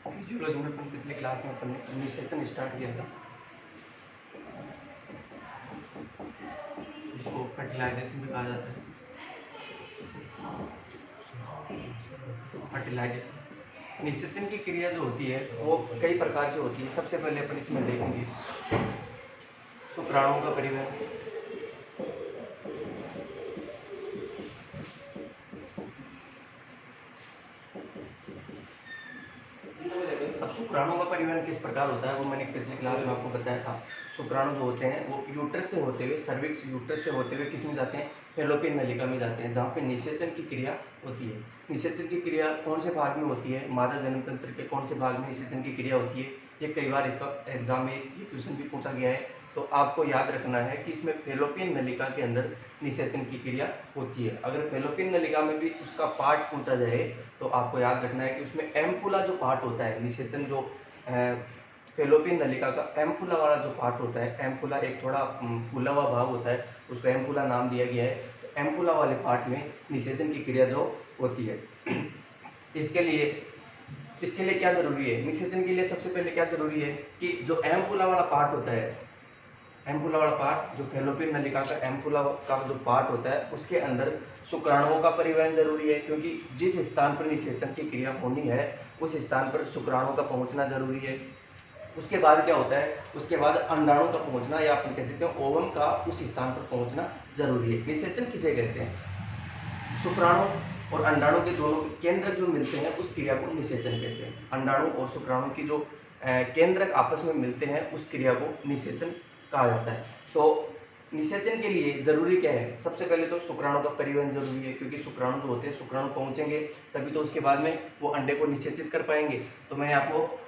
Physiology में अपन पिछले class में अपन ने निषेचन स्टार्ट किया था, जिसको फर्टिलाइजेशन भी कहा जाता है। फर्टिलाइजेशन निषेचन की क्रिया जो होती है वो कई प्रकार से होती है। सबसे पहले अपन इसमें देखेंगे शुक्राणुओं का परिवहन। अब शुक्राणुओं का परिवहन किस प्रकार होता है वो मैंने पिछली क्लास में आपको बताया था। शुक्राणु जो होते हैं वो यूट्रस से होते हुए, सर्विक्स यूट्रस से होते हुए किस में जाते हैं, फैलोपियन नलिका में जाते हैं, जहाँ पे निषेचन की क्रिया होती है। निषेचन की क्रिया कौन से भाग में होती है, मादा जनन तंत्र के कौन से भाग में निषेचन की क्रिया होती है, ये कई बार इसका एग्जाम में ये क्वेश्चन भी पूछा गया है। तो आपको याद रखना है कि इसमें फैलोपियन नलिका के अंदर निषेचन की क्रिया होती है। अगर फैलोपियन नलिका में भी उसका पार्ट पूछा जाए तो आपको याद रखना है कि उसमें एम्पुला जो पार्ट होता है, निषेचन जो फैलोपियन नलिका का एम्पुला वाला जो पार्ट होता है, एम्पुला एक थोड़ा फूला हुआ भाग होता है, उसको एम्पुला नाम दिया गया है। तो एम्पुला वाले पार्ट में निषेचन की क्रिया जो होती है, इसके लिए क्या जरूरी है, निषेचन के लिए सबसे पहले क्या जरूरी है कि जो एम्पुला वाला पार्ट होता है, एम्पुला वाला पार्ट जो फैलोपियन नलिका का एम्पुला का जो पार्ट होता है उसके अंदर शुक्राणुओं का परिवहन जरूरी है, क्योंकि जिस स्थान पर निषेचन की क्रिया होनी है उस स्थान पर शुक्राणुओं का पहुंचना जरूरी है। उसके बाद क्या होता है, उसके बाद अंडाणु का पहुंचना या अपन कह सकते हैं ओवम का उस स्थान पर पहुंचना जरूरी है। निषेचन किसे कहते हैं, शुक्राणु और अंडाणु के दोनों केंद्र जो मिलते हैं उस क्रिया को निषेचन कहते हैं। अंडाणु और शुक्राणु की जो केंद्रक आपस में मिलते हैं उस क्रिया को निषेचन कहा जाता है। तो निषेचन के लिए जरूरी क्या है, सबसे पहले तो शुक्राणु का परिवहन जरूरी है, क्योंकि शुक्राणु जो होते हैं, शुक्राणु पहुंचेंगे तभी तो उसके बाद में वो अंडे को निषेचित कर पाएंगे। तो मैं आपको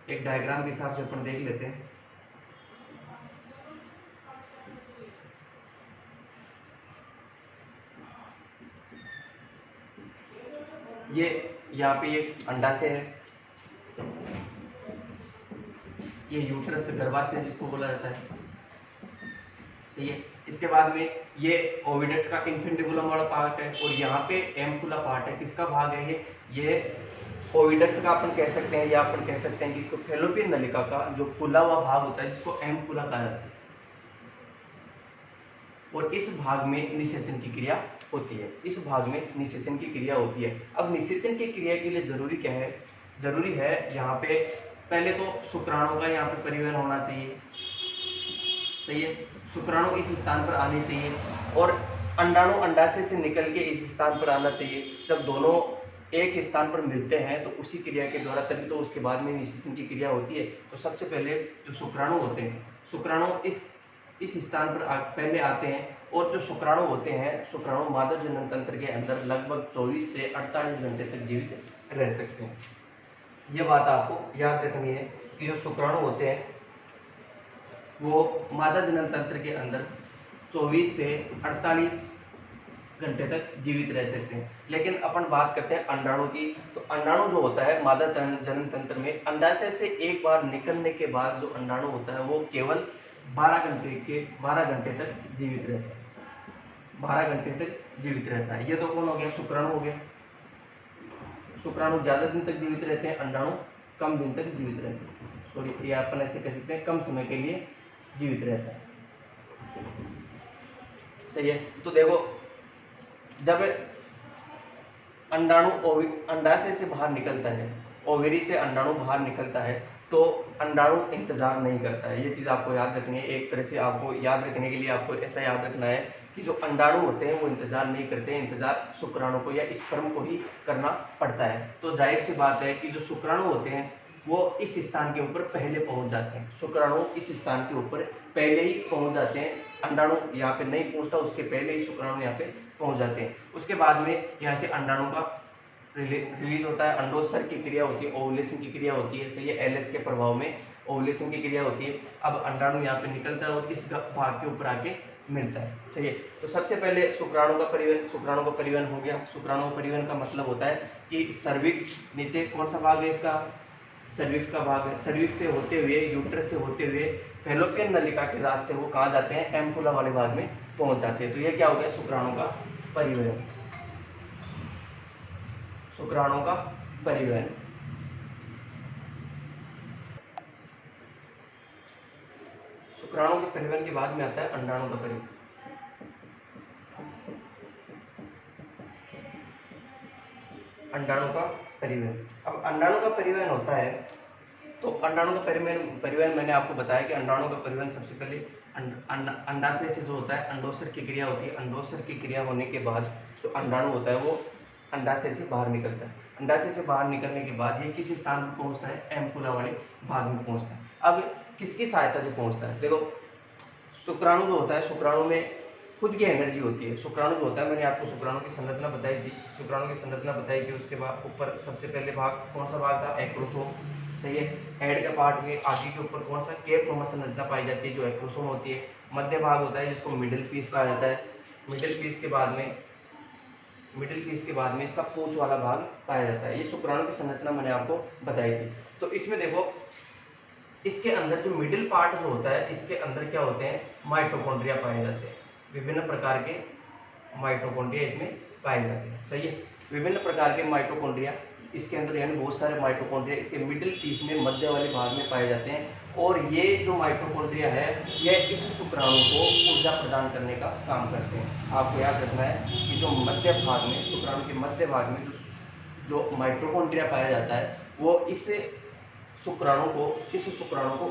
एक डायग्राम के हिसाब से अपन देख लेते हैं। ये यहाँ पे ये अंडाशय है, ये यूट्रस गर्भाशय जिसको बोला जाता है, ठीक है। इसके बाद में ये ओविडक्ट का इन्फेंटिबुलम वाला पार्ट है और यहाँ पे एम्पुला पार्ट है। किसका भाग है ये ओविडक्ट का अपन कह सकते हैं, या अपन कह सकते हैं कि इसको फैलोपियन नलिका का जो फूला हुआ भाग होता है जिसको एम्पुला कहा जाता है, और इस भाग में निषेचन की क्रिया होती है। इस भाग में निषेचन की क्रिया होती है। अब निषेचन की क्रिया के लिए जरूरी क्या है, जरूरी है यहाँ पे पहले तो शुक्राणु का यहाँ पे परिवहन होना चाहिए, सही है। शुक्राणु इस स्थान पर आने चाहिए और अंडाणु अंडाशय से निकल के इस स्थान पर आना चाहिए। जब दोनों एक स्थान पर मिलते हैं तो उसी क्रिया के द्वारा तभी तो उसके बाद में निषेचन की क्रिया होती है। तो सबसे पहले जो शुक्राणु होते हैं, शुक्राणु इस स्थान पर पहले आते हैं, और जो शुक्राणु होते हैं, शुक्राणु मादा जनन तंत्र के अंदर लगभग 24 से 48 घंटे तक जीवित रह सकते हैं। ये बात आपको याद रखनी है कि जो शुक्राणु होते हैं वो मादा जनन तंत्र के अंदर 24 से 48 घंटे तक जीवित रह सकते हैं। लेकिन अपन बात करते हैं अंडाणु की। तो अंडाणु जो होता है मादा जनन तंत्र में, अंडाशय से एक बार निकलने के बाद जो अंडाणु होता है वो केवल 12 घंटे तक जीवित रहता है, 12 घंटे तक जीवित रहता है। ये तो कौन हो गया, शुक्राणु हो गया। शुक्राणु ज्यादा दिन तक जीवित रहते हैं, अंडाणु कम दिन तक जीवित रहते हैं। सॉरी, ये अपन ऐसे कह सकते हैं कम समय के लिए जीवित रहता है, सही है। तो देखो, जब अंडाणु अंडाशय से बाहर निकलता है, ओवेरी से अंडाणु बाहर निकलता है, तो अंडाणु इंतजार नहीं करता है। ये चीज़ आपको याद रखनी है। एक तरह से आपको याद रखने के लिए आपको ऐसा याद रखना है कि जो अंडाणु होते हैं वो इंतजार नहीं करते हैं, इंतजार शुक्राणु को या स्पर्म को ही करना पड़ता है। तो जाहिर सी बात है कि जो शुक्राणु होते हैं वो इस स्थान के ऊपर पहले पहुंच जाते हैं। शुक्राणु इस स्थान के ऊपर पहले ही पहुंच जाते हैं, अंडाणु यहाँ पे नहीं पहुंचता, उसके पहले ही शुक्राणु यहाँ पे पहुंच जाते हैं। उसके बाद में यहाँ से अंडाणु का रिलीज होता है, अंडोत्सर्ग की क्रिया होती है, ओवुलेशन की क्रिया होती है, सही है। एलएच के प्रभाव में ओवुलेशन की क्रिया होती है। अब अंडाणु यहाँ पे निकलता है और इस भाग के ऊपर आके मिलता है, सही है। तो सबसे पहले शुक्राणु का परिवहन हो गया। शुक्राणु का परिवहन का मतलब होता है कि सर्विक्स, नीचे कौन सा भाग है इसका, सर्विक्स का भाग है, सर्विक्स से होते हुए, यूट्रस से होते हुए फैलोपियन नलिका के रास्ते वो कहाँ जाते हैं, एम्पुला वाले भाग में पहुंच जाते हैं। तो ये क्या हो गया, शुक्राणु का परिवहन। शुक्राणु का परिवहन। शुक्राणु के परिवहन के बाद में आता है अंडाणु का परिवहन। अंडाणु का परिवहन। अब अंडाणु का परिवहन होता है, तो अंडाणु का परिवहन मैंने आपको बताया कि अंडाणु का परिवहन सबसे पहले अंडाशय से जो होता है, अंडोत्सर्ग की क्रिया होती है। अंडोत्सर्ग की क्रिया होने के बाद जो अंडाणु होता है वो अंडाशय से बाहर निकलता है। अंडाशय से बाहर निकलने के बाद ये किस स्थान पर पहुंचता है, एम्पुला वाले भाग में पहुंचता है। अब किसकी सहायता से पहुंचता है, देखो शुक्राणु जो होता है, शुक्राणु में खुद की एनर्जी होती है। शुक्राणु जो होता है, मैंने आपको शुक्राणु की संरचना बताई थी, शुक्राणु की संरचना बताई थी। उसके बाद ऊपर सबसे पहले भाग कौन सा भाग था, एक्रोसोम, सही है। हेड के पार्ट में आगे के ऊपर कौन सा, केप नुमा संरचना पाई जाती है जो एक्रोसोम होती है। मध्य भाग होता है जिसको मिडिल पीस कहा जाता है। मिडिल पीस के बाद में इसका पूंछ वाला भाग पाया जाता है। ये शुक्राणु की संरचना मैंने आपको बताई थी। तो इसमें देखो, इसके अंदर जो मिडिल पार्ट जो होता है, इसके अंदर क्या होते हैं, माइटोकॉन्ड्रिया पाए जाते हैं। विभिन्न प्रकार के माइटोकॉन्ड्रिया इसमें पाए जाते हैं, सही है। विभिन्न प्रकार के माइटोकॉन्ड्रिया इसके अंदर, यानी बहुत सारे माइटोकॉन्ड्रिया इसके मिडिल पीस में, मध्य वाले भाग में पाए जाते हैं। और ये जो माइटोकॉन्ड्रिया है, यह इस शुक्राणु को ऊर्जा प्रदान करने का काम करते हैं। आपको याद रखना है कि जो मध्य भाग में, शुक्राणु के मध्य भाग में जो माइटोकॉन्ड्रिया पाया जाता है, वो इस शुक्राणु को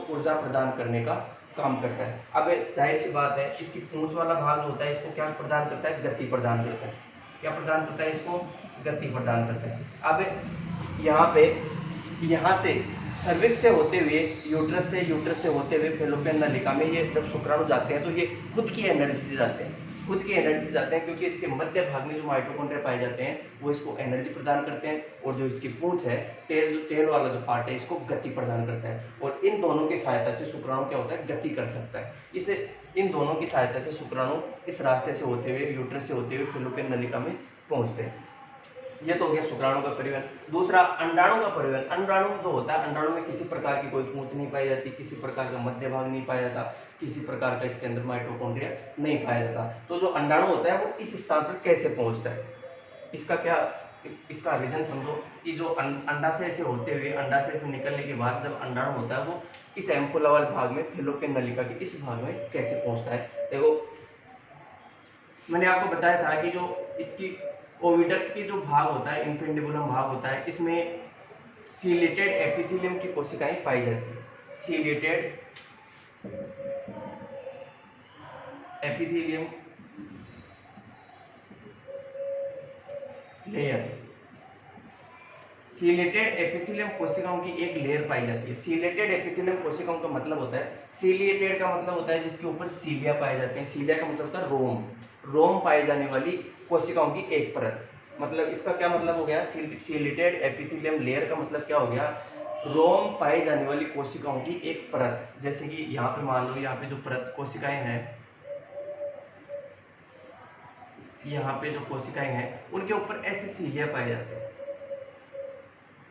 ऊर्जा प्रदान करने का काम करता है। अब जाहिर सी बात है, इसकी पूंछ वाला भाग जो होता है, इसको क्या प्रदान करता है, गति प्रदान करता है। क्या प्रदान करता है, इसको गति प्रदान करता है। अब यहाँ से सर्विक्स से होते हुए यूट्रस से होते हुए फेलोपियन नलिका में ये जब शुक्राणु जाते हैं, तो ये खुद की एनर्जी से जाते हैं। क्योंकि इसके मध्य भाग में जो माइटोकॉन्ड्रिया पाए जाते हैं, वो इसको एनर्जी प्रदान करते हैं। और जो इसकी पूंछ है, टेल वाला जो पार्ट है, इसको गति प्रदान करता है। और इन दोनों की सहायता से शुक्राणु क्या होता है, गति कर सकता है। इन दोनों की सहायता से शुक्राणु इस रास्ते से होते हुए, यूट्रस से होते हुए फेलोपियन नलिका में पहुंचते हैं। ये तो हो गया शुक्राणु का परिवहन। दूसरा, अंडाणु का परिवहन। अंडाणु जो होता है, अंडाणु में किसी प्रकार की कोई पूंछ नहीं पाई जाती, किसी प्रकार का मध्य भाग नहीं पाया जाता, किसी प्रकार का इसके अंदर माइटोकॉन्ड्रिया नहीं पाया जाता। तो जो अंडाणु होता है, वो इस स्थान पर कैसे पहुंचता है, इसका रीजन समझो कि जो अंडाशय से होते हुए, अंडाशय से निकलने के बाद जब अंडाणु होता है, वो इस एम्पुला वाले भाग में, फेलोपियन नलिका के इस भाग में कैसे पहुंचता है। देखो, मैंने आपको बताया था कि जो इसकी ओविडक्ट की जो भाग होता है, इन्फेंडिबुलम भाग होता है, इसमें सीलेटेड एपिथेलियम की कोशिकाएं पाई जाती है। Ciliated epithelium layer, ciliated epithelium कोशिकाओं की एक लेयर पाई जाती है। सीलेटेड एपिथेलियम कोशिकाओं का मतलब होता है, सीलिएटेड का मतलब होता है जिसके ऊपर सीलिया पाए जाते हैं। सीलिया का मतलब होता है रोम पाए जाने वाली कोशिकाओं की एक परत। मतलब इसका क्या मतलब हो गया, सीलेटेड एपिथेलियम लेयर का मतलब क्या हो गया, रोम पाए जाने वाली कोशिकाओं की एक परत। जैसे कि यहाँ पे मान लो, यहाँ पे जो परत कोशिकाएं हैं, यहाँ पे जो कोशिकाएं हैं, उनके ऊपर ऐसे सीलिया पाए जाते हैं।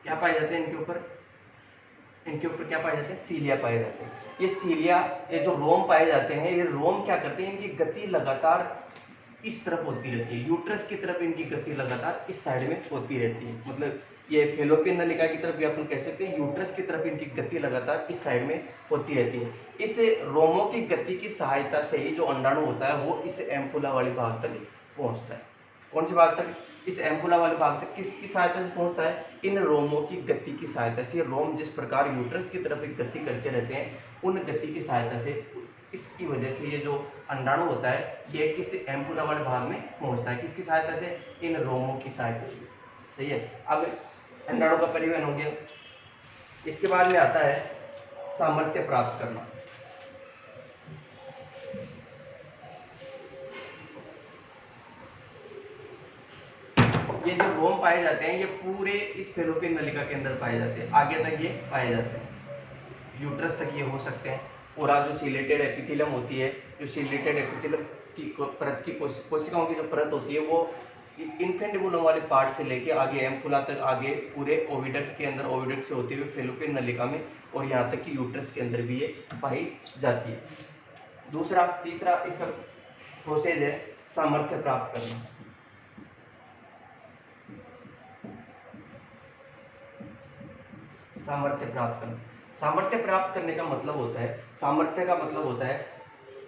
क्या पाए जाते हैं इनके ऊपर क्या पाए जाते हैं, सीलिया पाए जाते हैं। ये सीलिया, ये जो रोम पाए जाते हैं, ये रोम क्या करते हैं, इनकी गति लगातार इस तरफ होती रहती है। यूट्रस की तरफ इनकी गति लगातार इस साइड में होती रहती है। मतलब ये फेलोपियन नलिका की तरफ भी अपन कह सकते हैं, यूट्रस की तरफ इनकी गति लगातार इस साइड में होती रहती है। इस रोमों की गति की सहायता से ही जो अंडाणु होता है, वो इस एम्पुला वाले भाग तक पहुंचता है। कौन से भाग तक, इस एम्पुला वाले भाग तक किसकी सहायता से पहुंचता है, इन रोमों की गति की सहायता से। रोम जिस प्रकार यूट्रस की तरफ एक गति करते रहते हैं, उन गति की सहायता से, इसकी वजह से ये जो अंडाणु होता है, ये किस एम्पुला वाले भाग में पहुंचता है। किसकी सहायता से, इन रोमों की सहायता से, सही है। अब अंडाणु का परिवहन हो गया। इसके बाद में आता है सामर्थ्य प्राप्त करना। ये जो रोम पाए जाते हैं, ये पूरे इस फेलोपियन नलिका के अंदर पाए जाते हैं, आगे तक ये पाए जाते हैं, यूट्रस तक ये हो सकते हैं। और आज जो सीलेटेड एपिथेलियम होती है, जो सीलेटेड एपिथेलियम की परत की कोशिकाओं की जो परत होती है, वो इन्फेंडिबुलम वाले पार्ट से लेके आगे एम्पुला तक, आगे पूरे ओविडक्ट के अंदर, ओविडक्ट से होते हुए फेलोपियन नलिका में, और यहाँ तक कि यूट्रस के अंदर भी ये पाई जाती है। तीसरा इसका प्रोसेस है सामर्थ्य प्राप्त करना। सामर्थ्य प्राप्त करना, सामर्थ्य प्राप्त करने का मतलब होता है, सामर्थ्य का मतलब होता है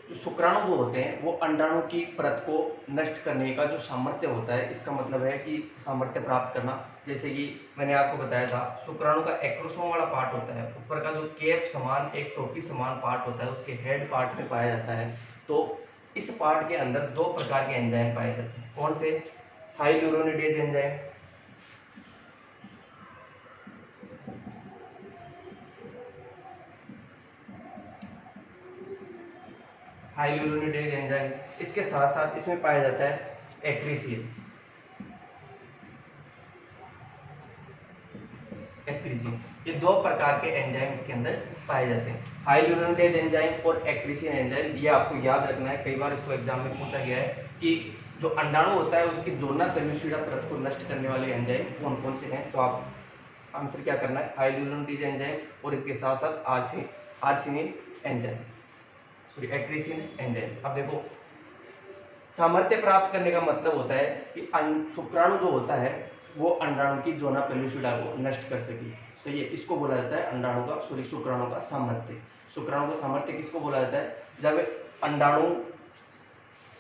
जो शुक्राणु जो होते हैं वो अंडाणु की परत को नष्ट करने का जो सामर्थ्य होता है, इसका मतलब है कि सामर्थ्य प्राप्त करना। जैसे कि मैंने आपको बताया था, शुक्राणु का एक्रोसोम वाला पार्ट होता है, ऊपर का जो केप समान एक टोपी समान पार्ट होता है, उसके हेड पार्ट में पाया जाता है। तो इस पार्ट के अंदर दो प्रकार के एंजाइम पाए जाते हैं। कौन से? हाइल्यूरोनिडेज एंजाइम, हाइल्यूरोनिडेज एंजाइम, इसके साथ साथ इसमें पाया जाता है एक्रीसिन। एक्रीसिन, ये दो प्रकार के एंजाइम इसके अंदर पाए जाते हैं, हाइल्यूरोनिडेज एंजाइम और एक्रीसिन एंजाइम। ये आपको याद रखना है, कई बार इसको एग्जाम में पूछा गया है कि जो अंडाणु होता है उसकी जोना पेल्यूसिडा परत को नष्ट करने वाले एंजाइम कौन कौन से हैं। तो आप आंसर क्या करना है? हाइल्यूरोनिडेज एंजाइम और इसके साथ साथ आर्सिनिन एंजाइम, सॉरी एक्रीसिन एंजाइम। अब देखो, सामर्थ्य प्राप्त करने का मतलब होता है कि शुक्राणु जो होता है वो अंडाणु की जोना पेल्यूसिडा को नष्ट कर सके। सही है, इसको बोला जाता है अंडाणु का, सॉरी शुक्राणु का सामर्थ्य। शुक्राणु का सामर्थ्य किसको बोला जाता है? जब अंडाणु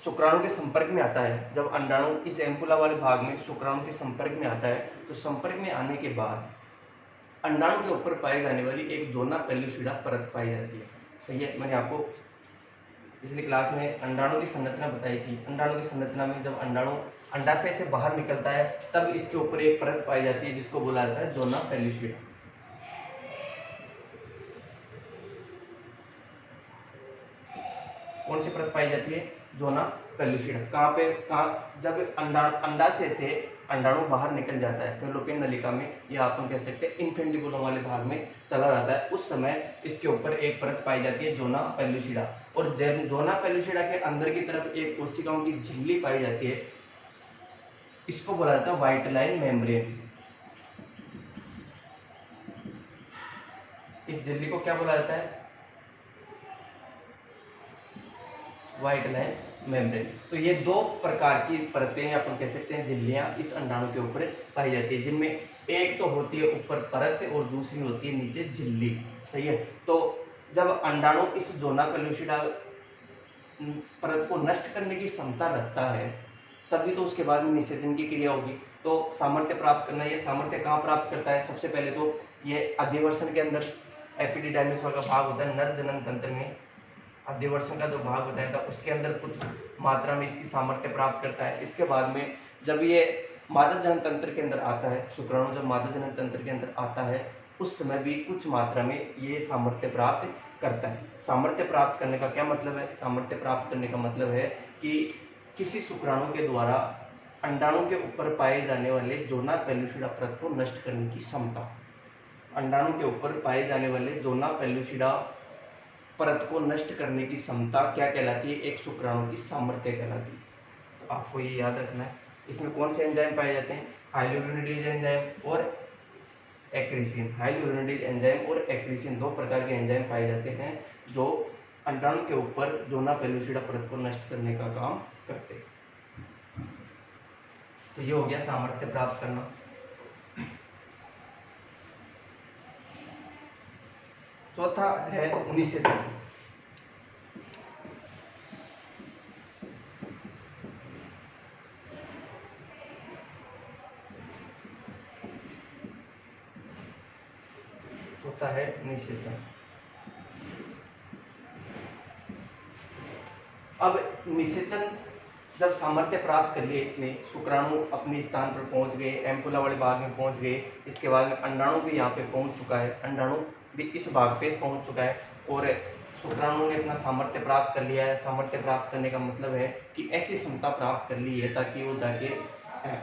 शुक्राणु के संपर्क में आता है, जब अंडाणु इस एम्पुला वाले भाग में शुक्राणु के संपर्क में आता है, तो संपर्क में आने के बाद अंडाणु के ऊपर पाई जाने वाली एक जोना पेल्यूसिडा परत पाई जाती है। सही है, मैंने आपको पिछली क्लास में अंडाणु की संरचना बताई थी। अंडाणु की संरचना में जब अंडाणु अंडाशय से बाहर निकलता है तब इसके ऊपर एक परत पाई जाती है जिसको बोला जाता है जोना पेल्यूसिडा। कौन सी परत पाई जाती है? जोना पेल्यूसिडा। कहाँ पे? कहाँ? जब अंडाशय से अंडाणु बाहर निकल जाता है फैलोपियन नलिका में, या अपन कह सकते हैं इन्फेंडिबुलम वाले भाग में चला जाता है, उस समय इसके ऊपर एक परत पाई जाती है जोना पेल्यूसिडा। और जोना पेल्यूसिडा के अंदर की तरफ एक कोशिकाओं की झिल्ली पाई जाती है, इसको बोला जाता है व्हाइट लाइन मेम्ब्रेन। इस झिल्ली को क्या बोला जाता है? White line membrane. तो ये दो प्रकार की परतें अपन कह सकते हैं झिल्लियां इस अंडाणु के ऊपर पाई जाती है, जिनमें एक तो होती है ऊपर परत और दूसरी होती है नीचे झिल्ली। सही है, तो जब अंडाणु इस जोना पेल्यूसिडा परत को नष्ट करने की क्षमता रखता है तभी तो उसके बाद में निषेचन की क्रिया होगी। तो सामर्थ्य प्राप्त करना, ये सामर्थ्य कहाँ प्राप्त करता है? सबसे पहले तो ये अधिवर्षण के अंदर, एपिडिडाइमिस वाला भाग होता है नर जनन तंत्र में, अधिवर्षण का जो भाग होता है तो उसके अंदर कुछ मात्रा में इसकी सामर्थ्य प्राप्त करता है। इसके बाद में जब ये मादा जनन तंत्र के अंदर आता है, शुक्राणु जब मादा जनन तंत्र के अंदर आता है उस समय भी कुछ मात्रा में ये सामर्थ्य प्राप्त करता है। सामर्थ्य प्राप्त करने का क्या मतलब है? सामर्थ्य प्राप्त करने का मतलब है कि किसी शुक्राणु के द्वारा अंडाणु के ऊपर पाए जाने वाले जोना पेल्यूसिडा परत को नष्ट करने की क्षमता। अंडाणु के ऊपर पाए जाने वाले जोना पेल्यूसिडा परत को नष्ट करने की क्षमता क्या कहलाती है? एक शुक्राणु की सामर्थ्य कहलाती है। तो आपको ये याद रखना है। इसमें कौन से एंजाइम पाए जाते हैं? हाइल्यूरोनिडेज एंजाइम और एक्रीसिन। हाइल्यूरोनिडेज एंजाइम और एक्रीसिन दो प्रकार के एंजाइम पाए जाते हैं जो अंडाणु के ऊपर जोना पेल्यूसिडा परत को नष्ट करने का काम करते हैं। तो ये हो गया सामर्थ्य प्राप्त करना। चौथा है निषेचन। चौथा है निषेचन। अब निषेचन जब सामर्थ्य प्राप्त कर लिए इसने, शुक्राणु अपने स्थान पर पहुंच गए, एम्पुला वाले भाग में पहुंच गए, इसके बाद में अंडाणु भी यहाँ पे पहुंच चुका है, अंडाणु भी इस भाग पे पहुंच चुका है और शुक्राणु ने अपना सामर्थ्य प्राप्त कर लिया है। सामर्थ्य प्राप्त करने का मतलब है कि ऐसी क्षमता प्राप्त कर ली है ताकि वो जाके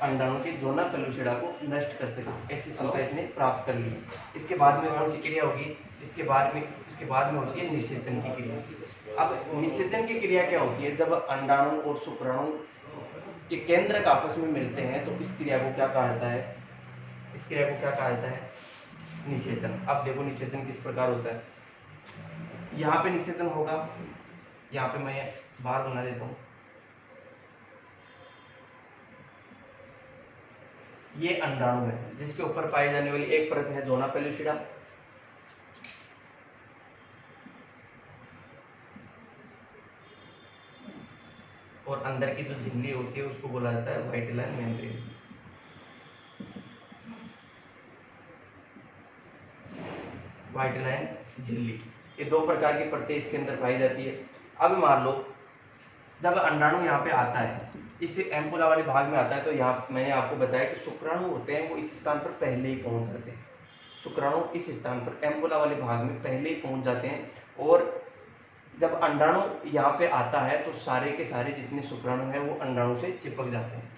अंडाणु के जोना पेल्यूसिडा को नष्ट कर सके, ऐसी क्षमता इसने प्राप्त कर ली है। इसके बाद में कौन सी क्रिया होगी? इसके बाद में होती है निषेचन की क्रिया। अब निषेचन की क्रिया क्या होती है? जब अंडाणु और शुक्राणु के केंद्रक आपस में मिलते हैं तो इस क्रिया को क्या कहा जाता है? इस क्रिया को क्या कहा जाता है? निषेचन। अब देखो निषेचन किस प्रकार होता है। यहाँ पे निषेचन होगा, यहाँ पे मैं बाहर बना देता हूँ, ये अंडाणु है जिसके ऊपर पाई जाने वाली एक परत है जोना पेलुसिडा, और अंदर की जो झिल्ली होती है उसको बोला जाता है white line membrane. White line झिल्ली, ये दो प्रकार की परतें इसके अंदर पाई जाती है। अब मान लो जब अंडाणु यहाँ पे आता है, इस एम्पुला वाले भाग में आता है, तो यहाँ मैंने आपको बताया कि शुक्राणु होते हैं वो इस स्थान पर पहले ही पहुँच जाते हैं। शुक्राणु इस स्थान पर एम्पुला वाले भाग में पहले ही पहुँच जाते हैं, और जब अंडाणु यहाँ पे आता है तो सारे के सारे जितने शुक्राणु हैं वो अंडाणु से चिपक जाते हैं।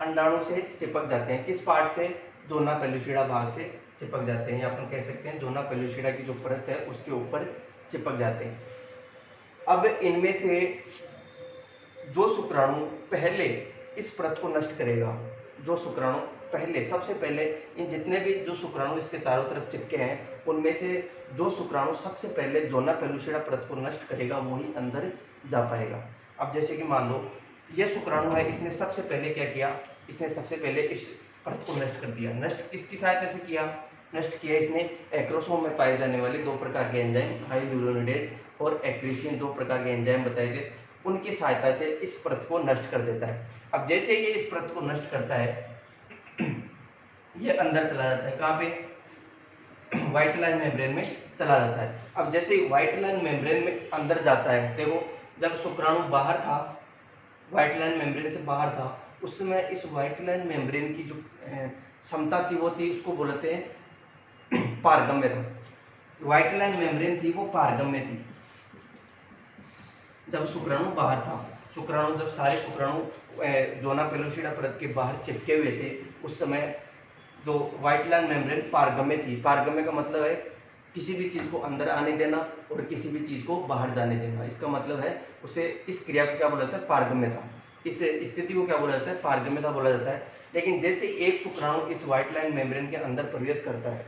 अंडाणु से चिपक जाते हैं, किस पार्ट से? जोना पेलुसिडा भाग से चिपक जाते हैं, या अपन कह सकते हैं जोना पेलुसिडा की जो परत है उसके ऊपर चिपक जाते हैं। अब इनमें से जो शुक्राणु पहले इस परत को नष्ट करेगा, जो शुक्राणु पहले सबसे पहले, इन जितने भी जो शुक्राणु इसके चारों तरफ चिपके हैं उनमें से जो शुक्राणु सबसे पहले जोना पेलुसिडा परत को नष्ट करेगा वही अंदर जा पाएगा। अब जैसे कि मान लो ये शुक्राणु है, इसने सबसे पहले क्या किया, इसने सबसे पहले इस परत को नष्ट कर दिया। नष्ट किसकी सहायता से किया? नष्ट किया इसने एक्रोसोम में पाए जाने वाले दो प्रकार के एंजाइम, हाइड्रोनिडेज और एक्रीसिन, दो प्रकार के एंजाइम बताए थे, उनकी सहायता से इस परत को नष्ट कर देता है। अब जैसे ये इस परत को नष्ट करता है ये अंदर चला जाता है, कहाँ पे? व्हाइट लाइन मेम्ब्रेन में चला जाता है। अब जैसे व्हाइट लाइन मेम्ब्रेन में अंदर जाता है, देखो जब शुक्राणु बाहर था, व्हाइट लाइन मेम्ब्रेन से बाहर था, उस समय इस व्हाइट लाइन मेम्ब्रेन की जो क्षमता थी वो थी, उसको बोलते हैं पारगम्य था। व्हाइट लाइन मेम्ब्रेन थी वो पारगम्य थी जब शुक्राणु बाहर था। शुक्राणु जब सारे शुक्राणु जोना पेलुसिडा परत के बाहर चिपके हुए थे उस समय जो व्हाइट लाइन मेम्ब्रेन पारगम्य थी। पारगम्य का मतलब है किसी भी चीज़ को अंदर आने देना और किसी भी चीज़ को बाहर जाने देना, इसका मतलब है उसे, इस क्रिया को क्या बोला जाता है? पारगम्यता। इस स्थिति को क्या बोला जाता है? पारगम्यता बोला जाता है। लेकिन जैसे एक शुक्राणु इस व्हाइट लाइन मेम्ब्रेन के अंदर प्रवेश करता है,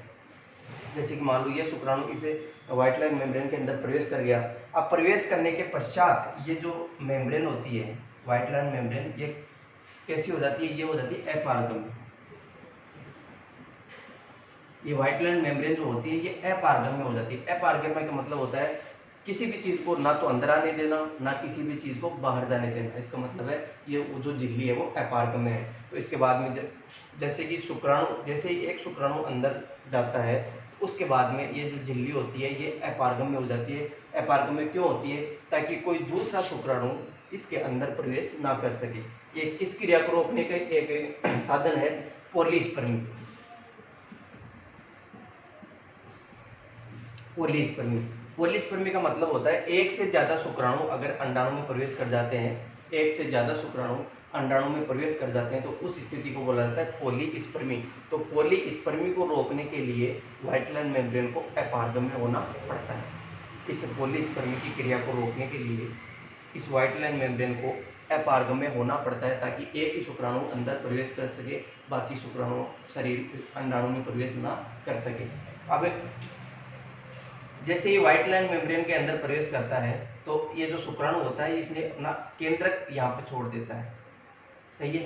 जैसे कि मान लो ये शुक्राणु इस व्हाइट लाइन मेम्ब्रेन के अंदर प्रवेश कर गया, अब प्रवेश करने के पश्चात ये जो मेम्ब्रेन होती है व्हाइट लाइन मेम्ब्रेन, ये कैसी हो जाती है? ये हो जाती है अपारगम्य। ये व्हाइट लाइन मेम्ब्रेन जो होती है ये अपारगम्य हो जाती है। अपारगम्य का मतलब होता है किसी भी चीज़ को ना तो अंदर आने देना ना किसी भी चीज़ को बाहर जाने देना, इसका मतलब है ये जो झिल्ली है वो अपारगम्य है। तो इसके बाद में जैसे कि शुक्राणु, जैसे ही एक शुक्राणु अंदर जाता है उसके बाद में ये जो झिल्ली होती है ये अपारगम्य हो जाती है। अपारगम्य क्यों होती है? ताकि कोई दूसरा शुक्राणु इसके अंदर प्रवेश ना कर सके। ये किस क्रिया को रोकने का एक साधन है? पॉलीस्पर्मी। पॉलीस्पर्मी, पॉलीस्पर्मी का मतलब होता है एक से ज़्यादा शुक्राणु अगर अंडाणु में प्रवेश कर जाते हैं, एक से ज़्यादा शुक्राणु अंडाणु में प्रवेश कर जाते हैं तो उस स्थिति को बोला जाता है पॉलीस्पर्मी। तो पॉलीस्पर्मी को रोकने के लिए व्हाइट लाइन मेम्ब्रेन को अपारगम्य होना पड़ता है। इस पॉलीस्पर्मी की क्रिया को रोकने के लिए इस व्हाइट लाइन मेम्ब्रेन को अपारगम्य होना पड़ता है ताकि एक ही शुक्राणु अंदर प्रवेश कर सके, बाकी शुक्राणु शरीर अंडाणु में प्रवेश ना कर सके। अब जैसे ये व्हाइट लाइन मेम्ब्रेन के अंदर प्रवेश करता है तो ये जो शुक्राणु होता है इसने अपना केंद्रक यहाँ पे छोड़ देता है, सही है।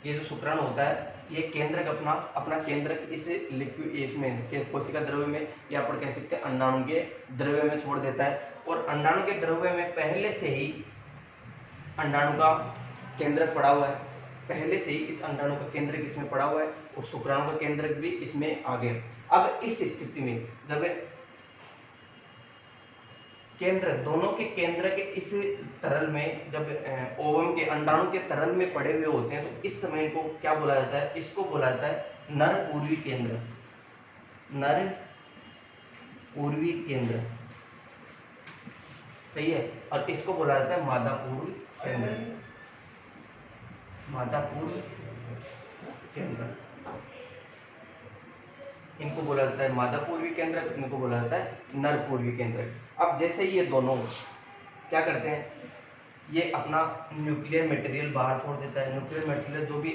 ये जो शुक्राणु होता है ये केंद्रक अपना केंद्रक इस लिक्विड, इसमें कोशिका द्रव्य में या अपन कह सकते हैं अंडाणु के द्रव्य में छोड़ देता है। और अंडाणु के द्रव्य में पहले से ही अंडाणु का केंद्रक पड़ा हुआ है, पहले से ही इस अंडाणु का केंद्रक इसमें पड़ा हुआ है और शुक्राणु का केंद्रक भी इसमें आ गया। अब इस स्थिति में जब केंद्र, दोनों के केंद्र के इस तरल में, जब ओवम के अंडाणु के तरल में पड़े हुए होते हैं तो इस समय को क्या बोला जाता है? इसको बोला जाता है नर पूर्वी केंद्र। नर पूर्वी केंद्र, सही है। और इसको बोला जाता है मादा पूर्वी केंद्र। मादा पूर्वी केंद्र, इनको बोला जाता है मादा पूर्वी केंद्र, इनको बोला जाता है नर पूर्वी केंद्र। अब जैसे ये दोनों क्या करते हैं, ये अपना न्यूक्लियर मटेरियल बाहर छोड़ देता है, न्यूक्लियर मटेरियल जो भी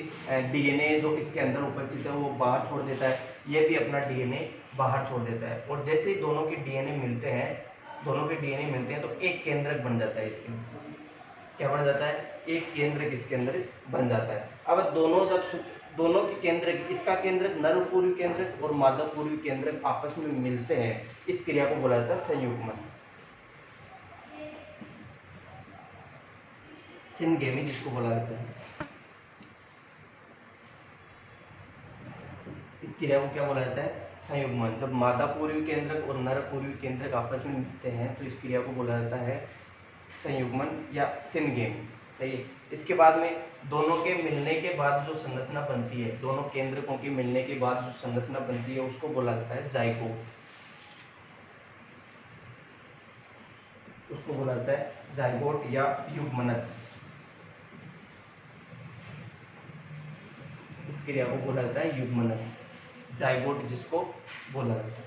डीएनए जो इसके अंदर उपस्थित है वो बाहर छोड़ देता है, ये भी अपना डीएनए बाहर छोड़ देता है। और जैसे ही दोनों के डीएनए मिलते हैं, दोनों के डीएनए मिलते हैं तो एक केंद्रक बन जाता है इसके, क्या बन जाता है, एक केंद्रक इसके अंदर बन जाता है। अब दोनों के केंद्रक, इसका केंद्रक नर पूर्वी केंद्रक और मादा पूर्वी केंद्रक आपस में मिलते हैं, इस क्रिया को बोला जाता है संयुग्मन, सिनगेमी जिसको बोला जाता है। इस क्रिया को क्या बोला जाता है, संयुग्मन। जब मादा पूर्वी केंद्रक और नर पूर्वी केंद्रक आपस में मिलते हैं तो इस क्रिया को बोला जाता है संयुग्मन या सिनगेमी, सही है। इसके बाद में दोनों के मिलने के बाद जो संरचना बनती है, दोनों केंद्रकों के मिलने के बाद जो संरचना बनती है उसको बोला जाता है जाइगोट, उसको बोला जाता है जाइगोट या युग्मनज। इस क्रिया को बोला जाता है युग्मनज, जाइगोट जिसको बोला जाता है।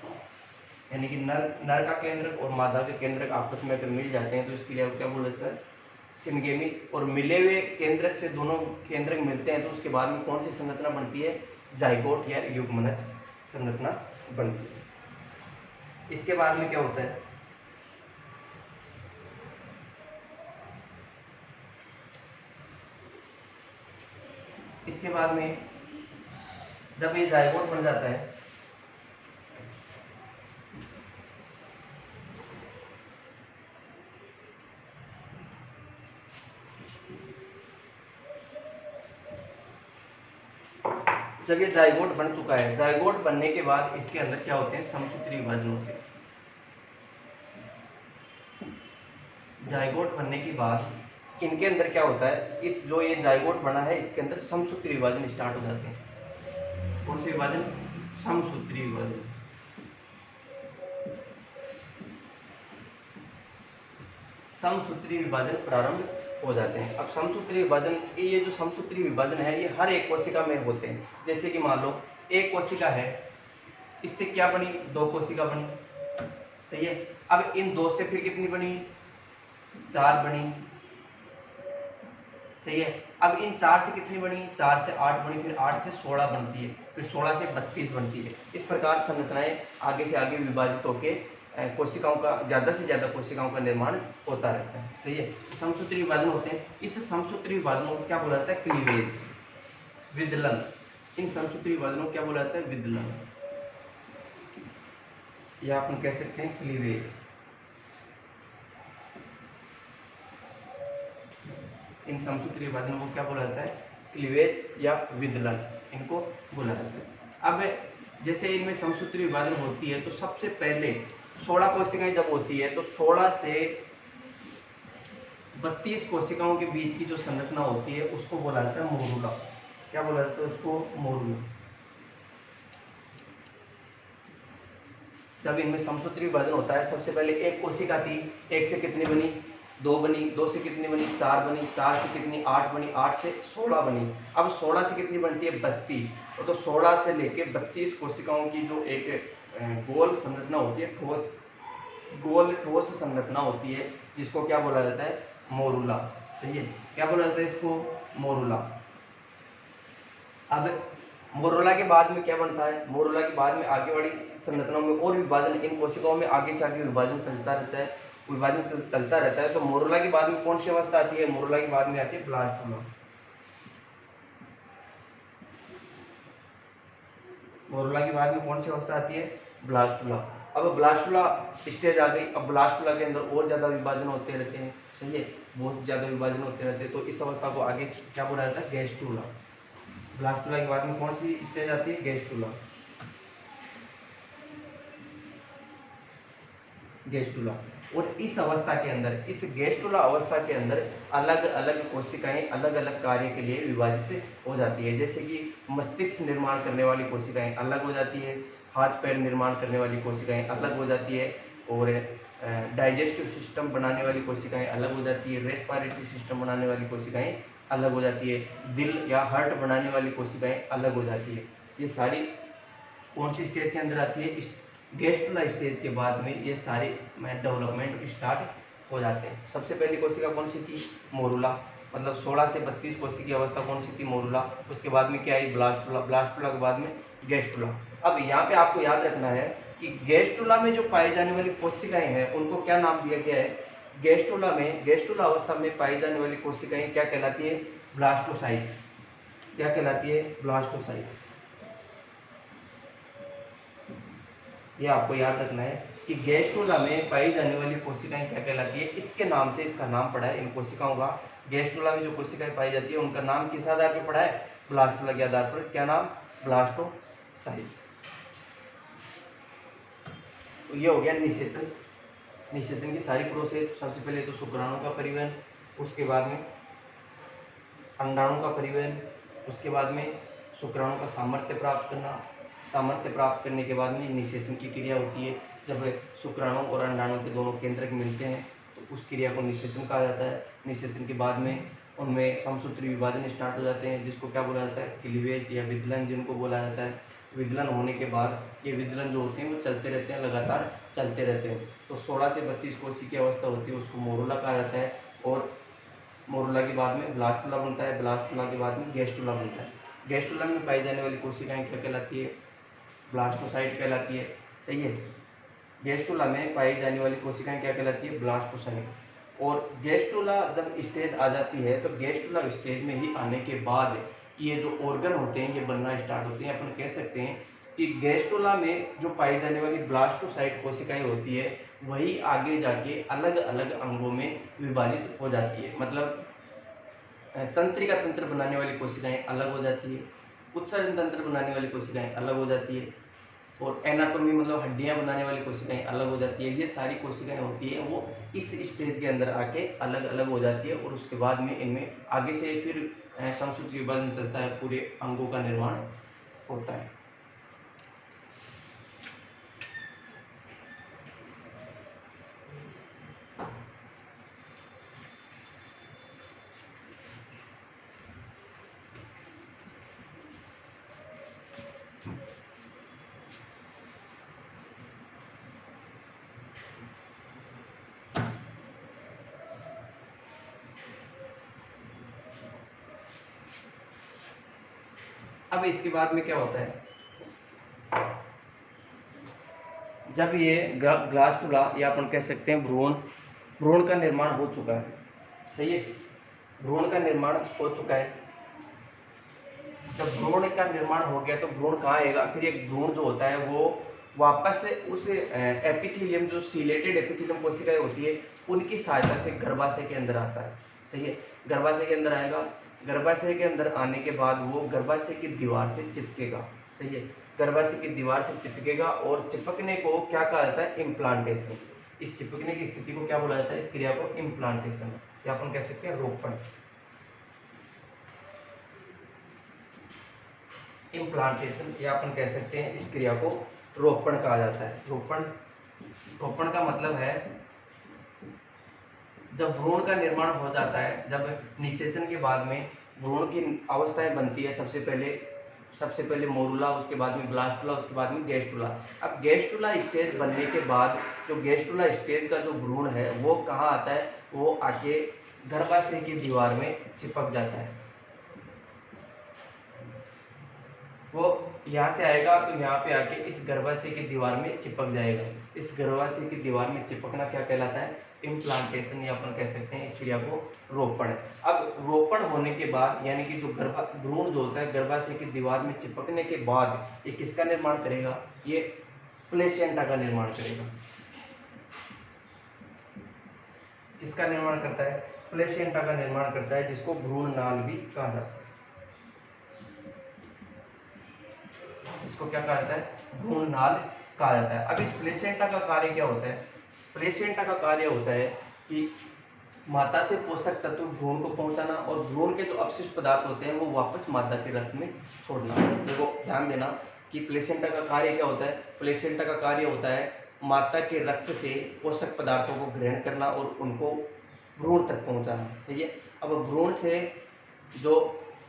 यानी कि नर का केंद्रक और मादा के केंद्रक आपस में अगर मिल जाते हैं तो इस क्रिया को क्या बोला जाता है, सिनगेमी। और मिले हुए केंद्रक से दोनों केंद्रक मिलते हैं तो उसके बाद में कौन सी संरचना बनती है, जाइगोट या युग्मनज संरचना बनती है। इसके बाद में क्या होता है, इसके बाद में जब ये जाइगोट बन जाता है जब ये जाइगोट बन चुका है, जाइगोट बनने के बाद इसके अंदर क्या होते हैं, समसूत्री विभाजन होते हैं। जाइगोट बनने के बाद इनके अंदर क्या होता है, इस जो ये जाइगोट बना है इसके अंदर समसूत्री विभाजन स्टार्ट हो जाते हैं। कौन से विभाजन, समसूत्री विभाजन। समसूत्री विभाजन प्रारंभ हो जाते हैं। अब समसूत्री विभाजन, ये जो समसूत्री विभाजन है ये हर एक कोशिका में होते हैं। जैसे कि मान लो एक कोशिका है, इससे क्या बनी, दो कोशिका बनी, सही है। अब इन दो से फिर कितनी बनी, चार बनी, सही है। अब इन चार से कितनी बनी, चार से आठ बनी, फिर आठ से 16 बनती है, फिर 16 से 32 बनती है। इस प्रकार संरचनाएं आगे से आगे विभाजित होकर कोशिकाओं का, ज़्यादा से ज़्यादा कोशिकाओं का निर्माण होता रहता है, सही है। समसूत्री विभाजन होते हैं। इस समसूत्री विभाजनों को क्या बोला जाता है, क्लीवेज, विदलन। इन समसूत्री विभाजनों को क्या बोला जाता है, विदलन, या अपन कह सकते हैं क्लीवेज। इन समसूत्री विभाजनों को क्या बोला जाता है, क्लीवेज या विदलन, इनको बोला जाता है। अब जैसे इनमें समसूत्री विभाजन होती है तो सबसे पहले 16 कोशिकाएं जब होती है तो 16 से 32 कोशिकाओं के बीच की जो संरचना होती है उसको बोला जाता है मोरूला। क्या बोला जाता है उसको, मोरूला। जब इनमें समसूत्री विभाजन होता है सबसे पहले एक कोशिका थी, एक से कितनी बनी, दो बनी, दो से कितनी बनी, चार बनी, चार से कितनी, आठ बनी, आठ से 16 बनी। अब 16 से कितनी बनती है, 32। तो 16 से लेके 32 कोशिकाओं की जो एक गोल संरचना होती है, ठोस संरचना होती है, जिसको क्या बोला जाता है, मोरूला, सही है। क्या बोला जाता है इसको, मोरूला। अब मोरूला के बाद में क्या बनता है, मोरूला के बाद में आगे वाली संरचनाओं में और विभाजन, इन कोशिकाओं में आगे से आगे विभाजन चलता रहता है, तो मोरूला के बाद में कौन सी अवस्था आती है, मोरूला के बाद में आती है ब्लास्टुला। मोरूला के बाद में कौन सी अवस्था आती है, ब्लास्टुला। अब ब्लास्टुला स्टेज आ गई। अब ब्लास्टुला के अंदर और ज़्यादा विभाजन होते रहते हैं, सही है, बहुत ज़्यादा विभाजन होते रहते हैं। तो इस अवस्था को आगे क्या बोला जाता है, गैस्टुला। ब्लास्टुला के बाद में कौन सी स्टेज आती है, गैस्टुला। गैस्टुला। और इस अवस्था के अंदर, इस गैस्टुला अवस्था के अंदर अलग अलग कोशिकाएं अलग अलग कार्य के लिए विभाजित हो जाती है। जैसे कि मस्तिष्क निर्माण करने वाली कोशिकाएं अलग हो जाती है, हाथ पैर निर्माण करने वाली कोशिकाएं अलग हो जाती है, और डाइजेस्टिव सिस्टम बनाने वाली कोशिकाएं अलग हो जाती है, रेस्पिरेटरी सिस्टम बनाने वाली कोशिकाएं अलग हो जाती है, दिल या हार्ट बनाने वाली कोशिकाएं अलग हो जाती है। ये सारी कौन सी स्टेज के अंदर आती है, गैस्टुला स्टेज के बाद में ये सारे डेवलपमेंट स्टार्ट हो जाते हैं। सबसे पहली कोशिका कौन सी थी, मोरूला, मतलब 16 से 32 कोशिका की अवस्था कौन सी थी, मोरूला। उसके बाद में क्या आई, ब्लास्टुला। ब्लास्टुला के बाद में गैस्ट्रुला। अब यहाँ पे आपको याद रखना है कि गैस्ट्रुला में जो पाई जाने वाली कोशिकाएं हैं उनको क्या नाम दिया गया है। गैस्ट्रुला में, गैस्ट्रुला अवस्था में पाई जाने वाली कोशिकाएं क्या कहलाती है, ब्लास्टोसाइट। क्या कहलाती है, ब्लास्टोसाइट। ये आपको याद रखना है कि गैस्ट्रुला में पाई जाने वाली कोशिकाएं क्या कहलाती है, इसके नाम से इसका नाम पड़ा है इन कोशिकाओं का। गैस्ट्रुला में जो कोशिकाएं पाई जाती है उनका नाम किस आधार पर पड़ा है, ब्लास्टुला के आधार पर। क्या नाम, ब्लास्टोसाइट। तो ये हो गया निषेचन। निषेचन की सारी प्रोसेस, सबसे पहले तो शुक्राणु का परिवहन, उसके बाद में अंडाणु का परिवहन, उसके बाद में शुक्राणु का सामर्थ्य प्राप्त करना। सामर्थ्य प्राप्त करने के बाद में निषेचन की क्रिया होती है। जब शुक्राणु और अंडाणु के दोनों केंद्रक मिलते हैं तो उस क्रिया को निषेचन कहा जाता है। निषेचन के बाद में उनमें समसूत्री विभाजन स्टार्ट हो जाते हैं, जिसको क्या बोला जाता है, क्लीवेज या विदलन जिनको बोला जाता है। विदलन होने के बाद ये विदलन जो होते हैं वो चलते रहते हैं, लगातार चलते रहते हैं। तो 16 से 32 कोशिकीय की अवस्था होती है, उसको मोरुला कहा जाता है। और मोरुला के बाद में ब्लास्टुला बनता है, ब्लास्टुला के बाद में गैस्ट्रुला बनता है। गैस्ट्रुला में पाई जाने वाली कोशिकाएं क्या कहलाती है, ब्लास्टोसाइट कहलाती है। सही है। गैस्ट्रुला में पाई जाने वाली कोशिकाएं क्या कहलाती है, ब्लास्टोसाइट। और गैस्ट्रुला जब स्टेज आ जाती है तो गैस्ट्रुला स्टेज में ही आने के बाद ये जो ऑर्गन होते हैं ये बनना स्टार्ट होते हैं। अपन कह सकते हैं कि गैस्ट्रुला में जो पाई जाने वाली ब्लास्टोसाइट कोशिकाएं होती है वही आगे जाके अलग अलग अंगों में विभाजित हो जाती है। मतलब तंत्रिका तंत्र बनाने वाली कोशिकाएं अलग हो जाती है, उत्सर्जन तंत्र बनाने वाली कोशिकाएं अलग हो जाती है, और एनाटॉमी मतलब हड्डियां बनाने वाली कोशिकाएं अलग हो जाती है। ये सारी कोशिकाएं होती है वो इस स्टेज के अंदर आके अलग अलग हो जाती है। और उसके बाद में इनमें आगे से फिर समसूत्री विभाजन चलता है, पूरे अंगों का निर्माण होता है। अब इसके बाद में क्या होता है, जब ये ग्लास्टुला या अपन कह सकते हैं भ्रूण, भ्रूण का निर्माण हो चुका है। सही है, भ्रूण का निर्माण हो चुका है। जब भ्रूण का निर्माण हो गया तो भ्रूण कहाँ आएगा, फिर एक भ्रूण जो होता है वो वापस से उस एपिथेलियम, जो सीलेटेड एपिथेलियम कोशिकाएं होती है उनकी सहायता से गर्भाशय के अंदर आता है। सही है, गर्भाशय के अंदर आएगा। गर्भाशय के अंदर आने के बाद वो गर्भाशय की दीवार से चिपकेगा। सही है, गर्भाशय की दीवार से चिपकेगा और चिपकने को क्या कहा जाता है, इम्प्लांटेशन। इस चिपकने की स्थिति को क्या बोला जाता है, इस क्रिया को इम्प्लांटेशन, या अपन कह सकते हैं रोपण। इम्प्लांटेशन या अपन कह सकते हैं इस क्रिया को रोपण कहा जाता है। रोपण, रोपण का मतलब है जब भ्रूण का निर्माण हो जाता है, जब निषेचन के बाद में भ्रूण की अवस्थाएं बनती है, सबसे पहले मोरुला, उसके बाद में ब्लास्टुला, उसके बाद में गैस्ट्रुला। अब गैस्ट्रुला स्टेज बनने के बाद जो गैस्ट्रुला स्टेज का जो भ्रूण है वो कहाँ आता है, वो आके गर्भाशय की दीवार में चिपक जाता है। वो यहाँ से आएगा तो यहाँ पे आके इस गर्भाशय की दीवार में चिपक जाएगा। इस गर्भाशय की दीवार में चिपकना क्या कहलाता है, इम्प्लांटेशन, या अपन कह सकते हैं इस क्रिया को रोपण। अब रोपण होने के बाद यानी कि जो भ्रूण जो होता है गर्भाशय की दीवार में चिपकने के बाद ये किसका निर्माण करेगा, ये प्लेसेंटा का निर्माण करेगा। किसका निर्माण करता है, प्लेसेंटा का निर्माण करता है, जिसको भ्रूण नाल भी कहा जाता है। इसको क्या कहा जाता है, भ्रूण नाल कहा जाता है। अब इस प्लेसेंटा का कार्य क्या होता है, प्लेसेंटा का कार्य होता है कि माता से पोषक तत्व भ्रूण को पहुंचाना और भ्रूण के जो अपशिष्ट पदार्थ होते हैं वो वापस माता के रक्त में छोड़ना। देखो ध्यान देना कि प्लेसेंटा का कार्य क्या होता है, प्लेसेंटा का कार्य होता है माता के रक्त से पोषक पदार्थों को ग्रहण करना और उनको भ्रूण तक पहुंचाना। सही है। अब भ्रूण से जो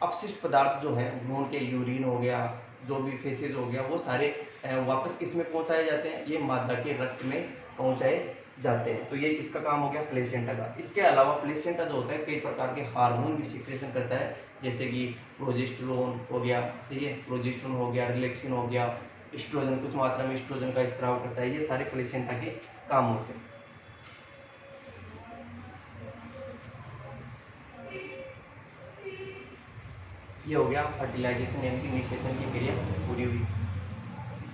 अपशिष्ट पदार्थ जो हैं, भ्रूण के यूरिन हो गया, जो भी फेसेज हो गया, वो सारे वापस किस में पहुंचाए जाते हैं, ये मादा के रक्त में पहुंचाए जाते हैं। तो ये किसका काम हो गया, प्लेसेंटा का। इसके अलावा प्लेसेंटा जो होता है कई प्रकार के हार्मोन भी सिक्रेशन करता है, जैसे कि प्रोजेस्टेरोन हो गया, सही है, प्रोजेस्टेरोन हो गया, रिलैक्सिन हो गया, एस्ट्रोजन, कुछ मात्रा में एस्ट्रोजन का स्त्राव करता है, ये सारे प्लेसेंटा के काम होते हैं। ये हो गया फर्टिलाइजेशन यानी कि निषेचन की क्रिया पूरी हुई।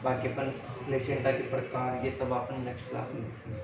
बाकी अपन प्लेसेंटा के प्रकार ये सब अपन नेक्स्ट क्लास में देखेंगे।